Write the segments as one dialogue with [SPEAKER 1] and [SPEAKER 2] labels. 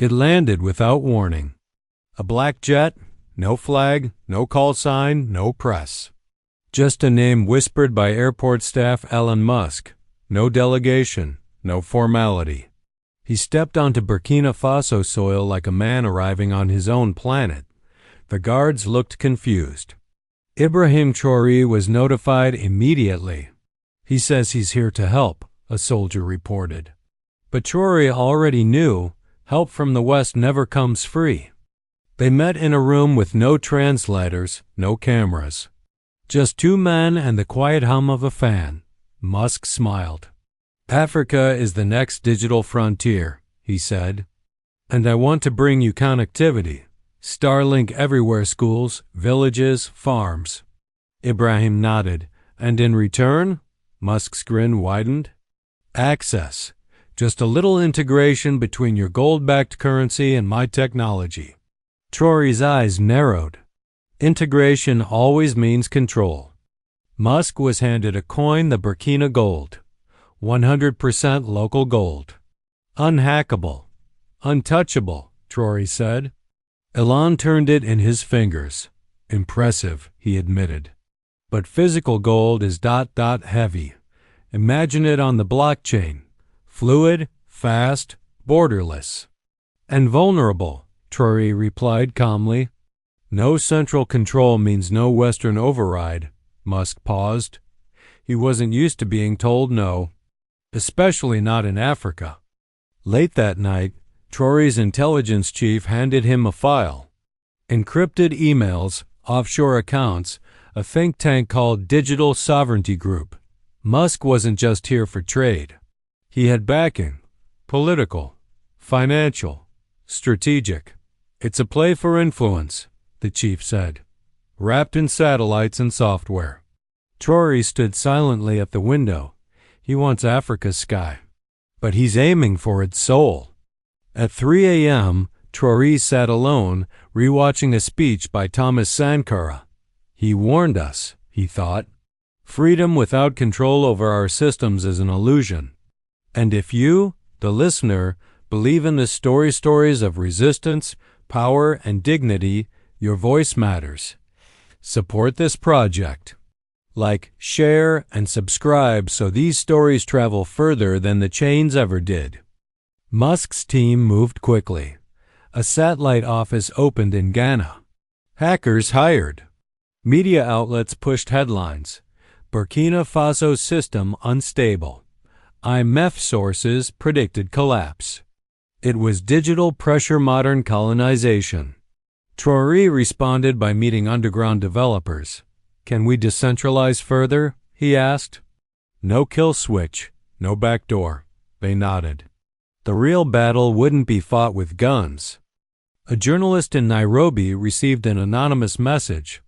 [SPEAKER 1] It landed without warning. A black jet, no flag, no call sign, no press. Just a name whispered by airport staff Elon Musk. No delegation, no formality. He stepped onto Burkina Faso soil like a man arriving on his own planet. The guards looked confused. Ibrahim Traoré was notified immediately. He says he's here to help, a soldier reported. But Traoré already knew help from the West never comes free. They met in a room with no translators, no cameras. Just two men and the quiet hum of a fan. Musk smiled. Africa is the next digital frontier, he said. And I want to bring you connectivity. Starlink everywhere, schools, villages, farms. Ibrahim nodded. And in return? Musk's grin widened. Access. Just a little integration between your gold-backed currency and my technology. Traoré's eyes narrowed. Integration always means control. Musk was handed a coin, the Burkina gold. 100% local gold. Unhackable. Untouchable, Traoré said. Elon turned it in his fingers. Impressive, he admitted. But physical gold is ... heavy. Imagine it on the blockchain. Fluid, fast, borderless. And vulnerable, Traoré replied calmly. No central control means no Western override. Musk paused. He wasn't used to being told no, especially not in Africa. Late that night, Traoré's intelligence chief handed him a file. Encrypted emails, offshore accounts, a think tank called Digital Sovereignty Group. Musk wasn't just here for trade. He had backing. Political, financial, strategic. It's a play for influence, the chief said, wrapped in satellites and software. Traoré stood silently at the window. He wants Africa's sky, but he's aiming for its soul. At 3 a.m., Traoré sat alone, rewatching a speech by Thomas Sankara. He warned us, he thought. Freedom without control over our systems is an illusion. And if you, the listener, believe in the stories of resistance, power, and dignity, your voice matters. Support this project. Like, share, and subscribe so these stories travel further than the chains ever did. Musk's team moved quickly. A satellite office opened in Ghana. Hackers hired. Media outlets pushed headlines. Burkina Faso system unstable. IMF sources predicted collapse. It was digital pressure modern colonization. Traoré responded by meeting underground developers. Can we decentralize further? He asked. No kill switch, no backdoor. They nodded. The real battle wouldn't be fought with guns. A journalist in Nairobi received an anonymous message.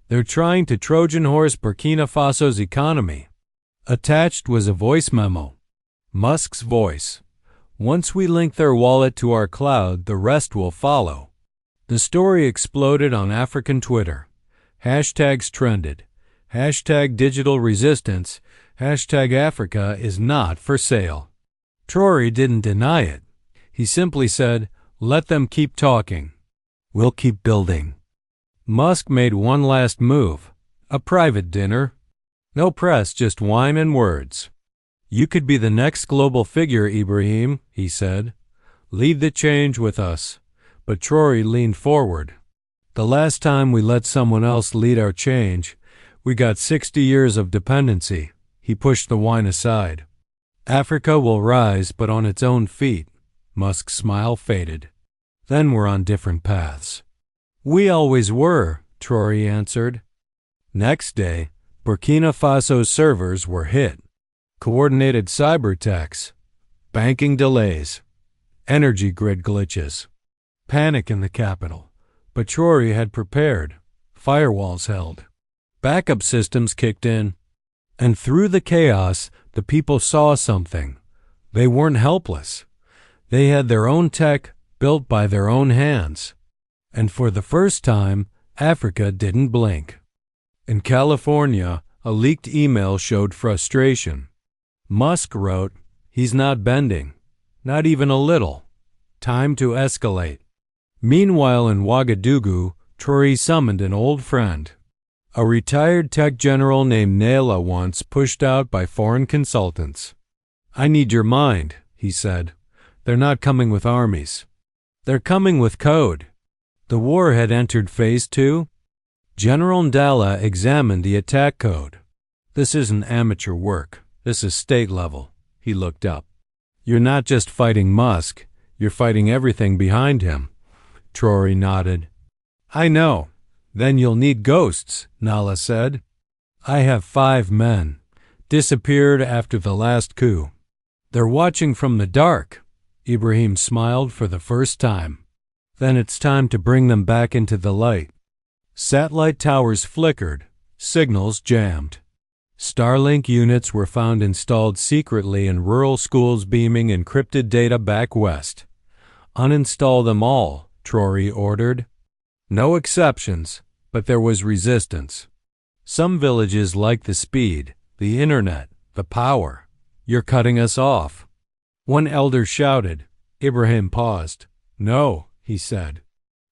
[SPEAKER 1] They're trying to Trojan horse Burkina Faso's economy. Attached was a voice memo. Musk's voice. Once we link their wallet to our cloud, the rest will follow. The story exploded on African Twitter. Hashtags trended. Hashtag digital resistance. Hashtag Africa is not for sale. Traoré didn't deny it. He simply said, let them keep talking. We'll keep building. Musk made one last move. A private dinner. No press, just wine and words. You could be the next global figure, Ibrahim, he said. Lead the change with us. But Traoré leaned forward. The last time we let someone else lead our change, we got 60 years of dependency. He pushed the wine aside. Africa will rise, but on its own feet. Musk's smile faded. Then we're on different paths. We always were, Traoré answered. Next day, Burkina Faso's servers were hit. Coordinated cyber attacks, banking delays, energy grid glitches, panic in the capital. But Traoré had prepared. Firewalls held. Backup systems kicked in. And through the chaos, the people saw something. They weren't helpless. They had their own tech built by their own hands. And for the first time, Africa didn't blink. In California, a leaked email showed frustration. Musk wrote, he's not bending, not even a little. Time to escalate. Meanwhile, in Ouagadougou, Traoré summoned an old friend. A retired tech general named Naila, once pushed out by foreign consultants. "I need your mind," he said. "They're not coming with armies. They're coming with code." The war had entered phase 2. General Ndala examined the attack code. "This isn't amateur work. This is state level." He looked up. "You're not just fighting Musk. You're fighting everything behind him." Traoré nodded. "I know. Then you'll need ghosts," Nala said. "I have 5 men. Disappeared after the last coup. They're watching from the dark." Ibrahim smiled for the first time. "Then it's time to bring them back into the light." Satellite towers flickered. Signals jammed. Starlink units were found installed secretly in rural schools, beaming encrypted data back west. "Uninstall them all," Traoré ordered. No exceptions, but there was resistance. Some villages liked the speed, the internet, the power. "You're cutting us off." One elder shouted. Ibrahim paused. "No," he said.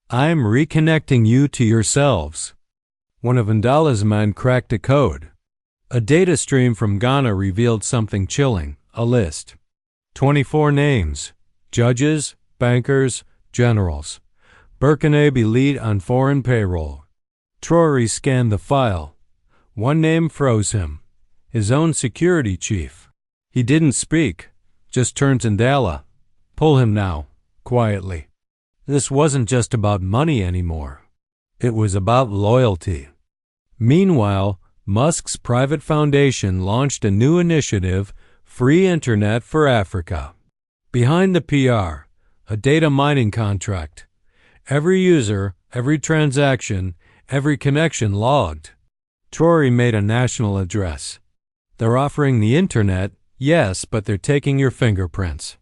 [SPEAKER 1] "I'm reconnecting you to yourselves." One of Ndala's men cracked a code. A data stream from Ghana revealed something chilling, a list. 24 names, judges, bankers, generals. Burkinab elite on foreign payroll. Traoré scanned the file. One name froze him. His own security chief. He didn't speak, just turned to Ndala. "Pull him now," quietly. This wasn't just about money anymore. It was about loyalty. Meanwhile, Musk's private foundation launched a new initiative, Free Internet for Africa. Behind the PR, a data mining contract. Every user, every transaction, every connection logged. Traoré made a national address. "They're offering the internet, yes, but they're taking your fingerprints."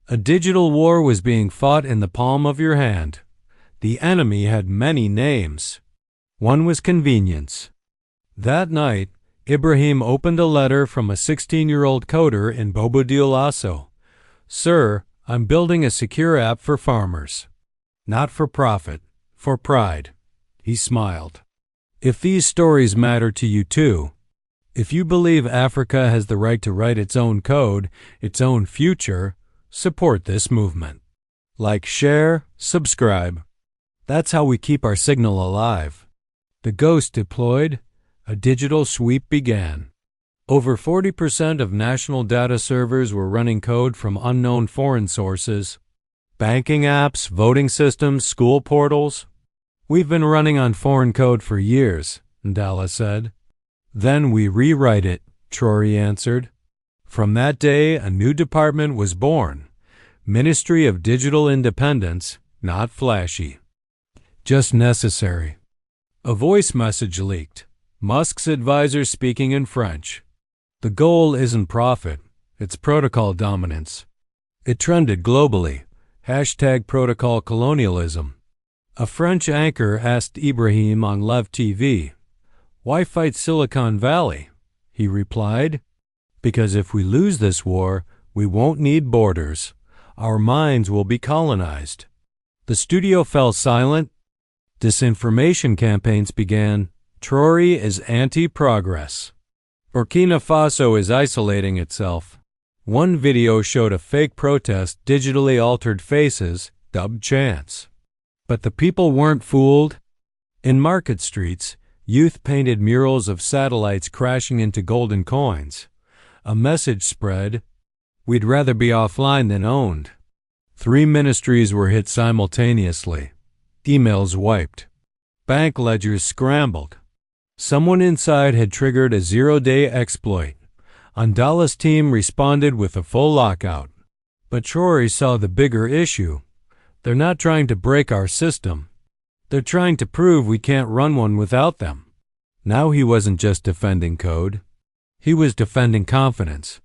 [SPEAKER 1] A digital war was being fought in the palm of your hand. The enemy had many names. One was convenience. That night, Ibrahim opened a letter from a 16-year-old coder in Bobo Dioulasso. "Sir, I'm building a secure app for farmers. Not for profit, for pride." He smiled. "If these stories matter to you too, if you believe Africa has the right to write its own code, its own future, support this movement. Like, share, subscribe. That's how we keep our signal alive." The ghost deployed. A digital sweep began. Over 40% of national data servers were running code from unknown foreign sources. Banking apps, voting systems, school portals. "We've been running on foreign code for years," Ndala said. "Then we rewrite it," Traoré answered. From that day, a new department was born. Ministry of Digital Independence, not flashy. Just necessary. A voice message leaked. Musk's advisor speaking in French. "The goal isn't profit, it's protocol dominance." It trended globally. #protocol colonialism. A French anchor asked Ibrahim on Lev TV, "Why fight Silicon Valley?" He replied, "Because if we lose this war, we won't need borders. Our minds will be colonized." The studio fell silent. Disinformation campaigns began. Traoré is anti-progress. Burkina Faso is isolating itself. One video showed a fake protest, digitally altered faces, dubbed chants. But the people weren't fooled. In market streets, youth painted murals of satellites crashing into golden coins. A message spread, "We'd rather be offline than owned." 3 ministries were hit simultaneously. Emails wiped. Bank ledgers scrambled. Someone inside had triggered a 0-day exploit. Ndala's team responded with a full lockout. But Traoré saw the bigger issue. They're not trying to break our system. They're trying to prove we can't run one without them. Now he wasn't just defending code. He was defending confidence.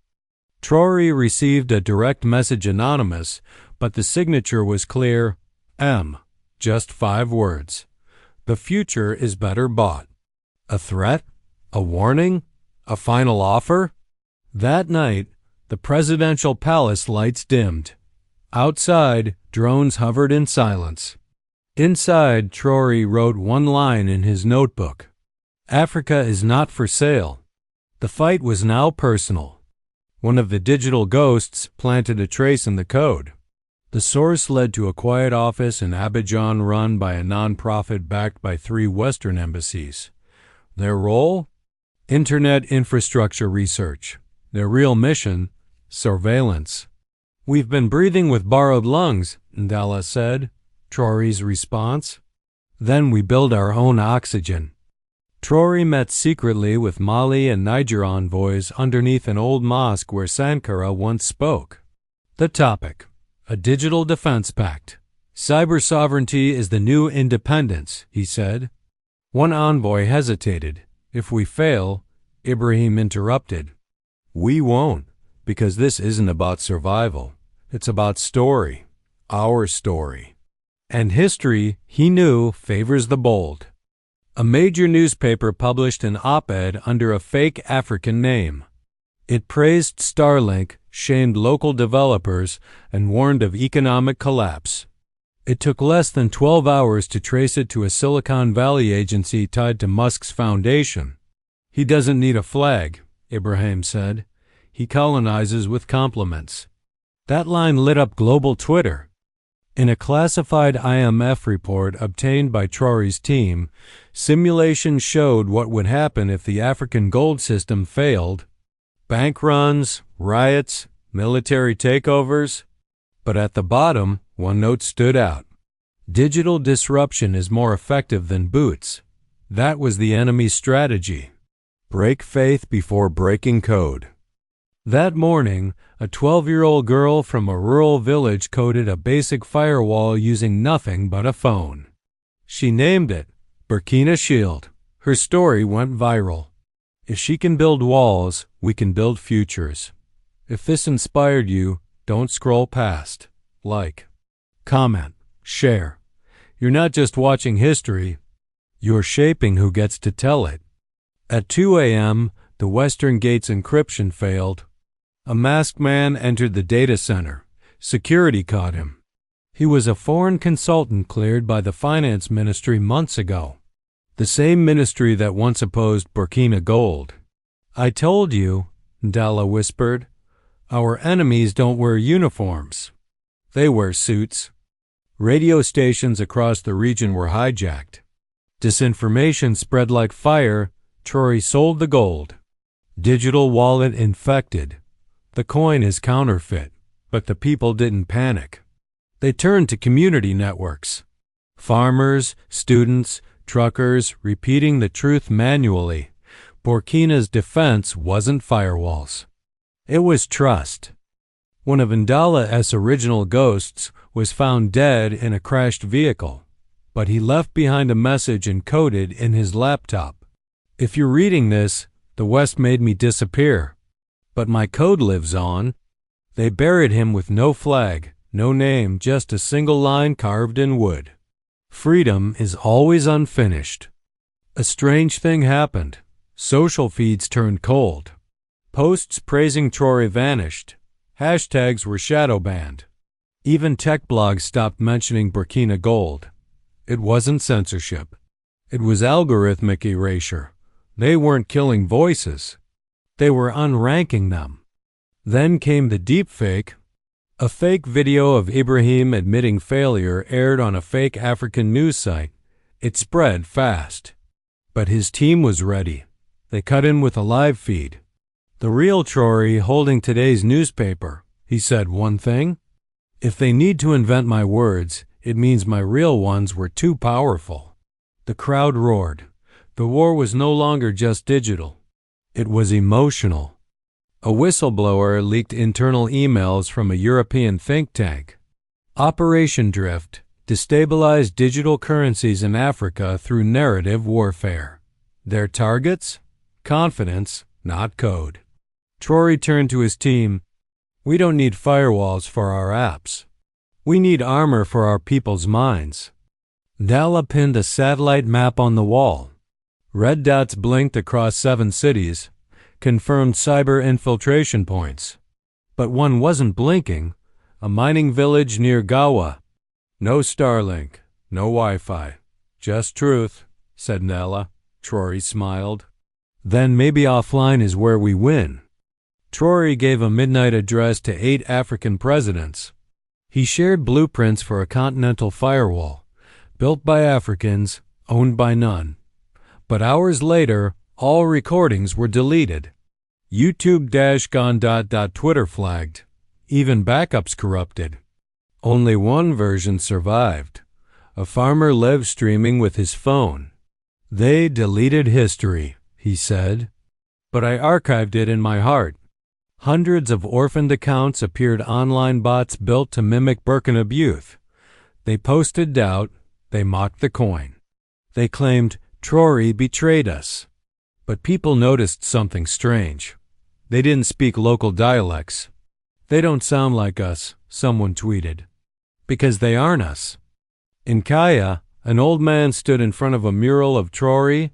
[SPEAKER 1] Traoré received a direct message, anonymous, but the signature was clear. M. Just 5 words. "The future is better bought." A threat? A warning? A final offer? That night, the presidential palace lights dimmed. Outside, Drones hovered in silence. Inside, Traoré wrote one line in his notebook. Africa is not for sale. The fight was now personal. One of the digital ghosts planted a trace in the code. The source led to a quiet office in Abidjan run by a non-profit backed by 3 Western embassies. Their role? Internet infrastructure research. Their real mission? Surveillance. "We've been breathing with borrowed lungs," Ndala said. Traoré's response? "Then we build our own oxygen." Traoré met secretly with Mali and Niger envoys underneath an old mosque where Sankara once spoke. The topic: a digital defense pact. "Cyber sovereignty is the new independence," he said. One envoy hesitated. "If we fail," Ibrahim interrupted. "We won't, because this isn't about survival. It's about story, our story. And history, he knew, favors the bold." A major newspaper published an op-ed under a fake African name. It praised Starlink, shamed local developers, and warned of economic collapse. It took less than 12 hours to trace it to a Silicon Valley agency tied to Musk's foundation. "He doesn't need a flag," Ibrahim said. "He colonizes with compliments." That line lit up global Twitter. In a classified IMF report obtained by Traoré's team, simulations showed what would happen if the African gold system failed: bank runs, riots, military takeovers. But at the bottom, one note stood out: digital disruption is more effective than boots. That was the enemy's strategy. Break faith before breaking code. That morning, a 12-year-old girl from a rural village coded a basic firewall using nothing but a phone. She named it Burkina Shield. Her story went viral. If she can build walls, we can build futures. If this inspired you, don't scroll past. Like, comment, share. You're not just watching history, you're shaping who gets to tell it. At 2 a.m., the Western Gate's encryption failed. A masked man entered the data center. Security caught him. He was a foreign consultant cleared by the finance ministry months ago. The same ministry that once opposed Burkina gold. "I told you," Ndala whispered, "our enemies don't wear uniforms. They wear suits." Radio stations across the region were hijacked. Disinformation spread like fire. Traoré sold the gold. Digital wallet infected. The coin is counterfeit, but the people didn't panic. They turned to community networks. Farmers, students, truckers, repeating the truth manually. Burkina's defense wasn't firewalls. It was trust. One of Ndala's original ghosts was found dead in a crashed vehicle, but he left behind a message encoded in his laptop. "If you're reading this, the West made me disappear. But my code lives on." They buried him with no flag, no name, just a single line carved in wood. Freedom is always unfinished. A strange thing happened. Social feeds turned cold. Posts praising Traoré vanished. Hashtags were shadow banned. Even tech blogs stopped mentioning Burkina gold. It wasn't censorship. It was algorithmic erasure. They weren't killing voices. They were unranking them. Then came the deepfake. A fake video of Ibrahim admitting failure aired on a fake African news site. It spread fast. But his team was ready. They cut in with a live feed. "The real Traoré holding today's newspaper. He said one thing. If they need to invent my words, it means my real ones were too powerful." The crowd roared. The war was no longer just digital. It was emotional. A whistleblower leaked internal emails from a European think tank. Operation Drift destabilized digital currencies in Africa through narrative warfare. Their targets? Confidence, not code. Traoré turned to his team. "We don't need firewalls for our apps. We need armor for our people's minds." Ndala pinned a satellite map on the wall. Red dots blinked across 7 cities, confirmed cyber infiltration points. But one wasn't blinking. A mining village near Gawa, No Starlink, no Wi-Fi. Just truth, said Nella. Traoré smiled. Then maybe offline is where we win. Traoré gave a midnight address to 8 African presidents. He shared blueprints for a continental firewall, built by Africans, owned by none. But hours later, all recordings were deleted. YouTube-gone. Twitter flagged. Even backups corrupted. Only one version survived. A farmer live streaming with his phone. They deleted history, he said. But I archived it in my heart. Hundreds of orphaned accounts appeared online bots built to mimic Burkina youth. They posted doubt. They mocked the coin. They claimed Traoré betrayed us. But people noticed something strange. They didn't speak local dialects. They don't sound like us, someone tweeted. Because they aren't us. In Kaya, an old man stood in front of a mural of Traoré.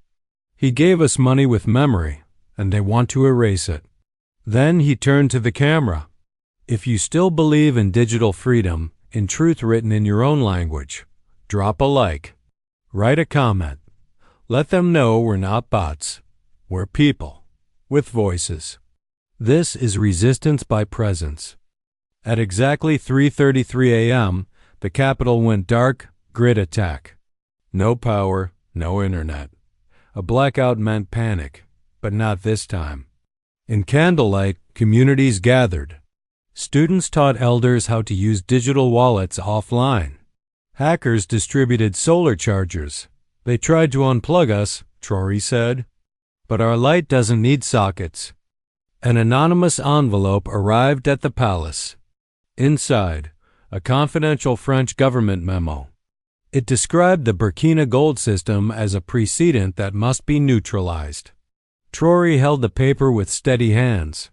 [SPEAKER 1] He gave us money with memory, and they want to erase it. Then he turned to the camera. If you still believe in digital freedom, in truth written in your own language, drop a like. Write a comment. Let them know we're not bots. We're people, with voices. This is resistance by presence. At exactly 3:33 a.m., the Capitol went dark, grid attack. No power, no internet. A blackout meant panic, but not this time. In candlelight, communities gathered. Students taught elders how to use digital wallets offline. Hackers distributed solar chargers. They tried to unplug us, Traoré said. But our light doesn't need sockets. An anonymous envelope arrived at the palace. Inside, a confidential French government memo. It described the Burkina gold system as a precedent that must be neutralized. Traoré held the paper with steady hands.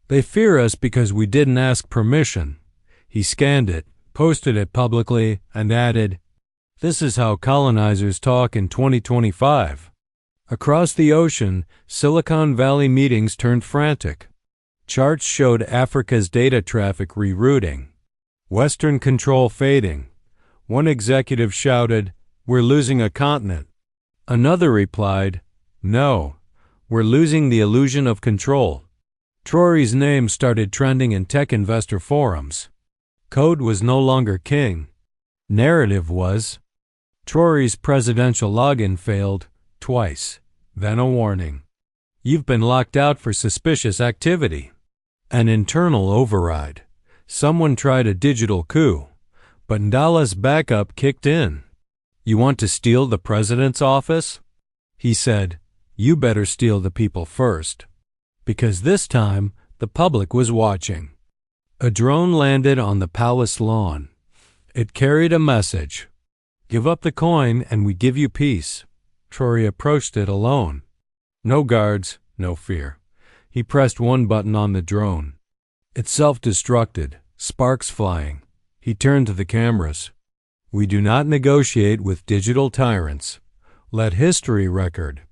[SPEAKER 1] They fear us because we didn't ask permission. He scanned it, posted it publicly, and added, "This is how colonizers talk in 2025. Across the ocean, Silicon Valley meetings turned frantic. Charts showed Africa's data traffic rerouting. Western control fading. One executive shouted, "We're losing a continent." Another replied, "No. We're losing the illusion of control." Traoré's name started trending in tech investor forums. Code was no longer king. Narrative was. Traoré's presidential login failed twice, then a warning. You've been locked out for suspicious activity. An internal override. Someone tried a digital coup, but Ndala's backup kicked in. You want to steal the president's office? He said, you better steal the people first. Because this time, the public was watching. A drone landed on the palace lawn. It carried a message. Give up the coin and we give you peace. Traoré approached it alone. No guards, no fear. He pressed one button on the drone. It self-destructed, sparks flying. He turned to the cameras. We do not negotiate with digital tyrants. Let history record.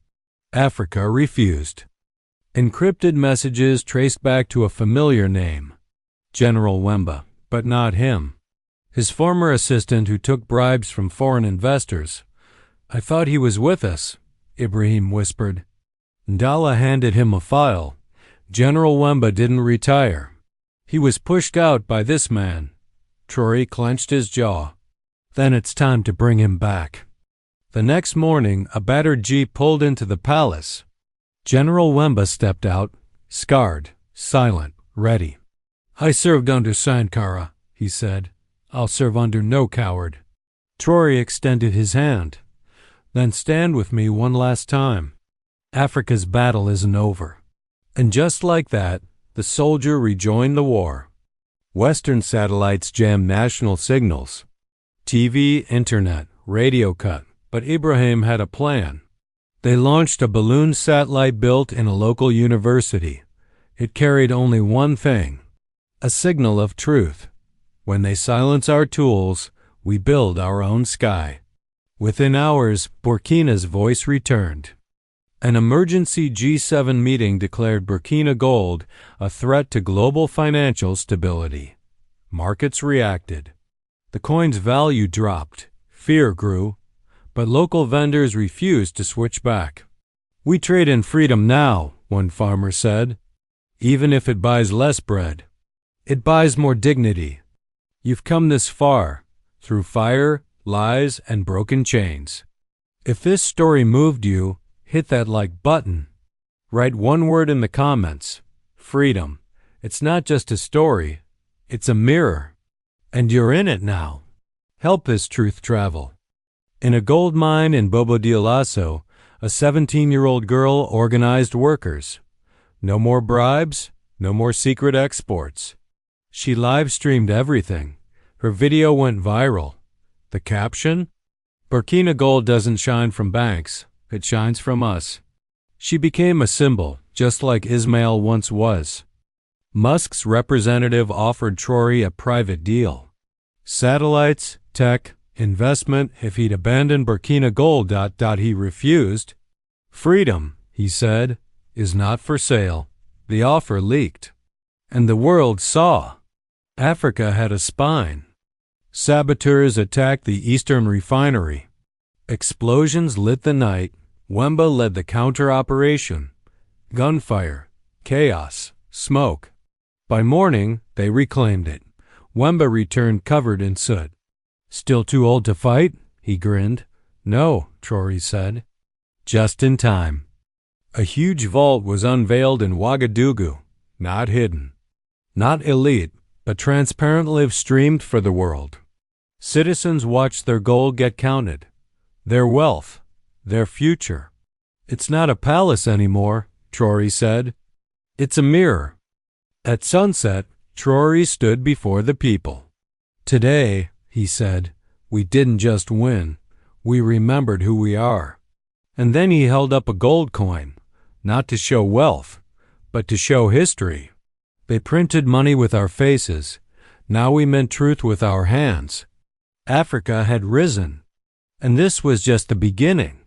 [SPEAKER 1] Africa refused. Encrypted messages traced back to a familiar name. General Wemba, but not him. His former assistant who took bribes from foreign investors. I thought he was with us, Ibrahim whispered. Ndala handed him a file. General Wemba didn't retire. He was pushed out by this man. Traoré clenched his jaw. Then it's time to bring him back. The next morning, a battered jeep pulled into the palace. General Wemba stepped out, scarred, silent, ready. I served under Sankara, he said. I'll serve under no coward. Traoré extended his hand. Then stand with me one last time. Africa's battle isn't over. And just like that, the soldier rejoined the war. Western satellites jammed national signals. TV, internet, radio cut. But Ibrahim had a plan. They launched a balloon satellite built in a local university. It carried only one thing, a signal of truth. When they silence our tools, we build our own sky. Within hours, Burkina's voice returned. An emergency G7 meeting declared Burkina gold a threat to global financial stability. Markets reacted. The coin's value dropped. Fear grew. But local vendors refused to switch back. "We trade in freedom now," one farmer said. "Even if it buys less bread. It buys more dignity. You've come this far, through fire, lies, and broken chains. If this story moved you, hit that like button. Write one word in the comments. Freedom. It's not just a story. It's a mirror. And you're in it now. Help this truth travel." In a gold mine in Bobo Dioulasso, a 17-year-old girl organized workers. No more bribes, no more secret exports. She live-streamed everything. Her video went viral. The caption? "Burkina Gold doesn't shine from banks, it shines from us." She became a symbol, just like Ismail once was. Musk's representative offered Traoré a private deal. Satellites, tech, investment if he'd abandon Burkina Gold. He refused. "Freedom," he said, "is not for sale." The offer leaked. And the world saw. Africa had a spine. Saboteurs attacked the eastern refinery. Explosions lit the night. Wemba led the counter-operation. Gunfire, chaos, smoke. By morning, they reclaimed it. Wemba returned covered in soot. "Still too old to fight?" he grinned. "No," Traoré said. Just in time. A huge vault was unveiled in Ouagadougou, not hidden. Not elite, but transparent live-streamed for the world. Citizens watched their gold get counted. Their wealth. Their future. "It's not a palace anymore," Traoré said. "It's a mirror." At sunset, Traoré stood before the people. "Today," he said, "we didn't just win, we remembered who we are." And then he held up a gold coin, not to show wealth, but to show history. "They printed money with our faces, now we mint truth with our hands." Africa had risen. And this was just the beginning.